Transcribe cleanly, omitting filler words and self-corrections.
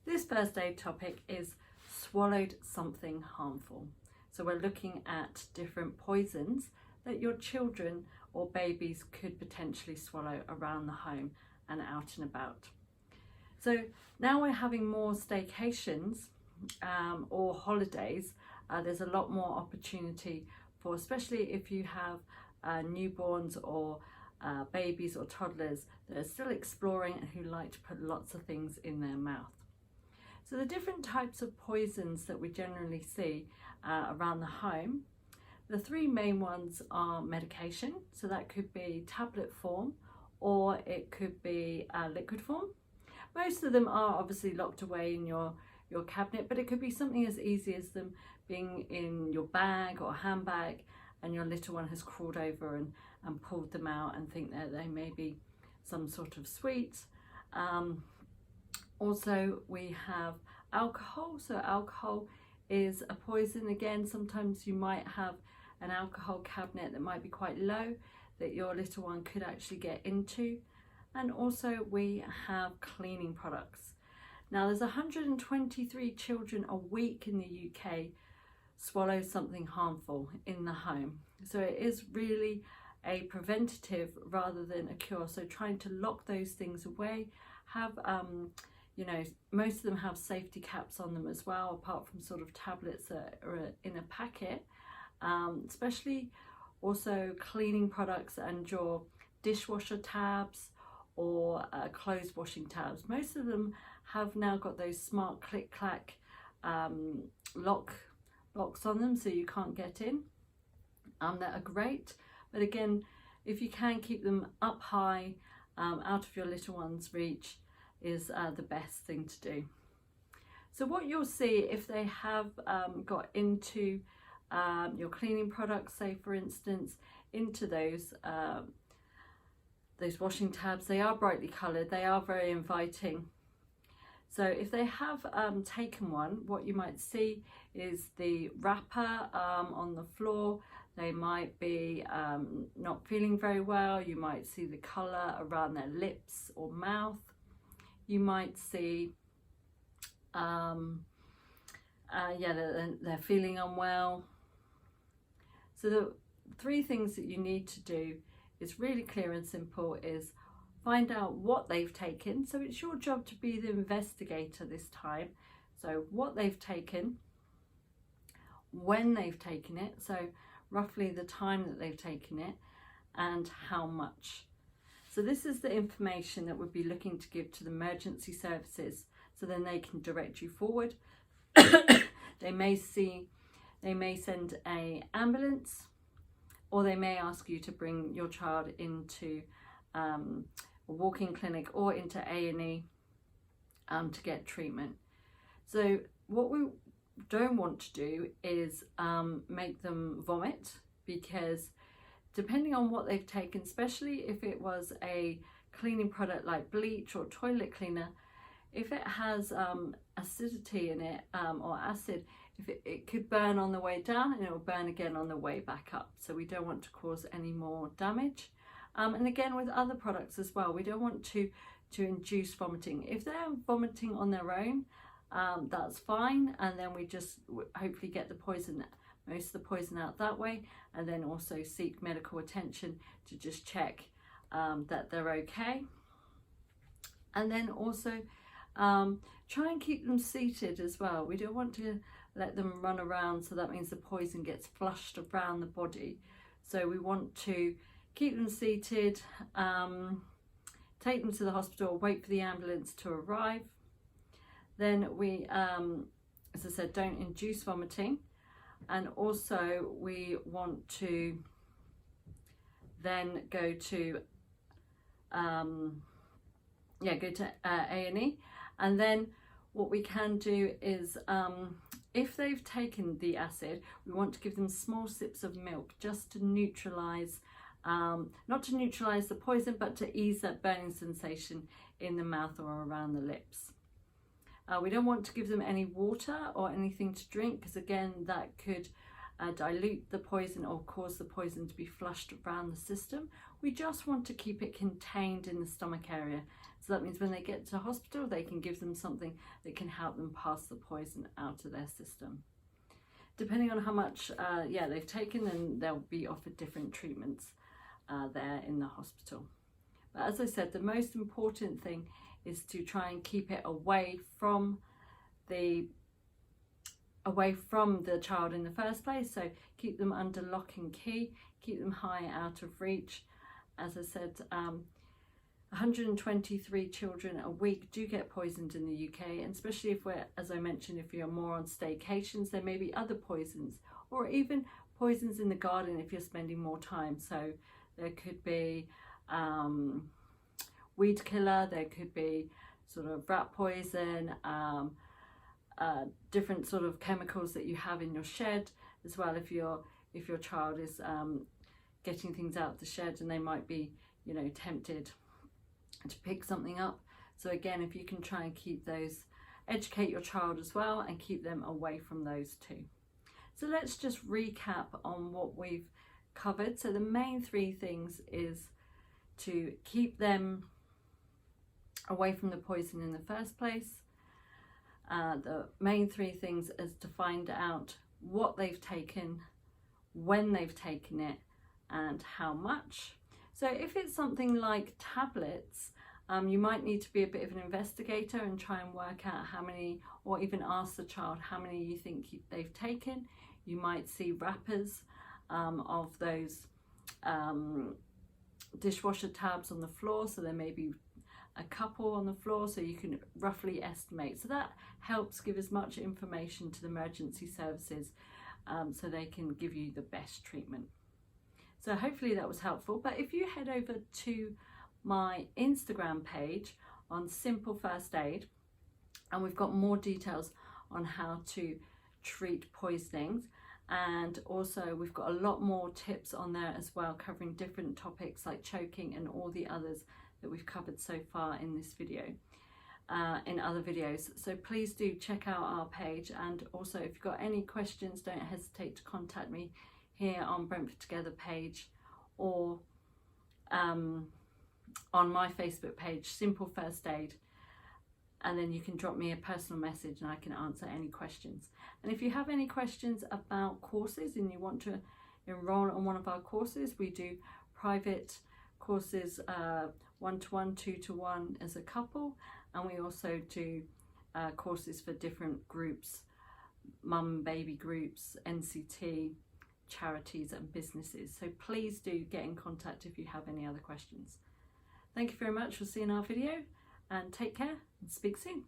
This first aid topic is swallowed something harmful. So we're looking at different poisons that your children or babies could potentially swallow around the home and out and about. So now we're having more staycations or holidays. There's a lot more opportunity for, especially if you have newborns or babies or toddlers that are still exploring and who like to put lots of things in their mouth. So the different types of poisons that we generally see around the home, the three main ones are medication. So that could be tablet form or it could be liquid form. Most of them are obviously locked away in your cabinet, but it could be something as easy as them being in your bag or handbag and your little one has crawled over and pulled them out and think that they may be some sort of sweet. Also we have alcohol. So alcohol is a poison. Again, sometimes you might have an alcohol cabinet that might be quite low that your little one could actually get into. And also we have cleaning products. Now there's 123 children a week in the UK swallow something harmful in the home. So it is really a preventative rather than a cure. So trying to lock those things away, have you know, most of them have safety caps on them as well, apart from sort of tablets that are in a packet. Especially also cleaning products and your dishwasher tabs or clothes washing tabs. Most of them have now got those smart click clack locks on them so you can't get in. That are great, but again, if you can keep them up high out of your little one's reach is the best thing to do. So what you'll see if they have got into your cleaning products, say for instance into those washing tabs, they are brightly coloured, they are very inviting. So if they have taken one, what you might see is the wrapper on the floor. They might be not feeling very well. You might see the colour around their lips or mouth. You might see they're feeling unwell. So the three things that you need to do is really clear and simple, is find out what they've taken. So it's your job to be the investigator this time. So what they've taken, when they've taken it, so roughly the time that they've taken it, and how much. So this is the information that we'd be looking to give to the emergency services, so then they can direct you forward. They may send an ambulance, or they may ask you to bring your child into a walk-in clinic or into A&E to get treatment. So what we don't want to do is make them vomit, because depending on what they've taken, especially if it was a cleaning product like bleach or toilet cleaner, if it has acidity in it or acid, it could burn on the way down and it will burn again on the way back up. So we don't want to cause any more damage. And again with other products as well, we don't want to induce vomiting. If they're vomiting on their own, that's fine, and then we just hopefully get most of the poison out that way, and then also seek medical attention to just check that they're okay. And then also try and keep them seated as well. We don't want to let them run around, so that means the poison gets flushed around the body. So we want to keep them seated, take them to the hospital, wait for the ambulance to arrive. Then we, as I said, don't induce vomiting. And also we want to then go to A&E. And then what we can do is if they've taken the acid, we want to give them small sips of milk just to neutralise, not to neutralise the poison, but to ease that burning sensation in the mouth or around the lips. We don't want to give them any water or anything to drink, because again that could dilute the poison or cause the poison to be flushed around the system. We just want to keep it contained in the stomach area. So that means when they get to hospital, they can give them something that can help them pass the poison out of their system. Depending on how much they've taken, then they'll be offered different treatments there in the hospital. But as I said, the most important thing is to try and keep it away from the child in the first place. So keep them under lock and key, keep them high out of reach. As I said, 123 children a week do get poisoned in the UK, and especially if we're, as I mentioned, if you're more on staycations, there may be other poisons, or even poisons in the garden if you're spending more time. So there could be weed killer, there could be sort of rat poison, different sort of chemicals that you have in your shed as well. If your child is getting things out of the shed, and they might be, you know, tempted to pick something up. So again, if you can try and keep those, educate your child as well and keep them away from those too. So let's just recap on what we've covered. So the main three things is to keep them away from the poison in the first place. The main three things is to find out what they've taken, when they've taken it, and how much. So if it's something like tablets, you might need to be a bit of an investigator and try and work out how many, or even ask the child how many you think they've taken. You might see wrappers of those dishwasher tabs on the floor, so there may be a couple on the floor, so you can roughly estimate. So that helps give as much information to the emergency services so they can give you the best treatment. So hopefully that was helpful. But if you head over to my Instagram page on Simple First Aid, and we've got more details on how to treat poisonings, and also we've got a lot more tips on there as well, covering different topics like choking and all the others that we've covered so far in this video, in other videos. So please do check out our page, and also if you've got any questions, don't hesitate to contact me here on Brentford Together page, or on my Facebook page, Simple First Aid, and then you can drop me a personal message and I can answer any questions. And if you have any questions about courses and you want to enroll on one of our courses, we do private courses, 1-to-1, 2-to-1 as a couple, and we also do courses for different groups, mum and baby groups, NCT, charities and businesses. So please do get in contact if you have any other questions. Thank you very much for seeing our video, and take care and speak soon.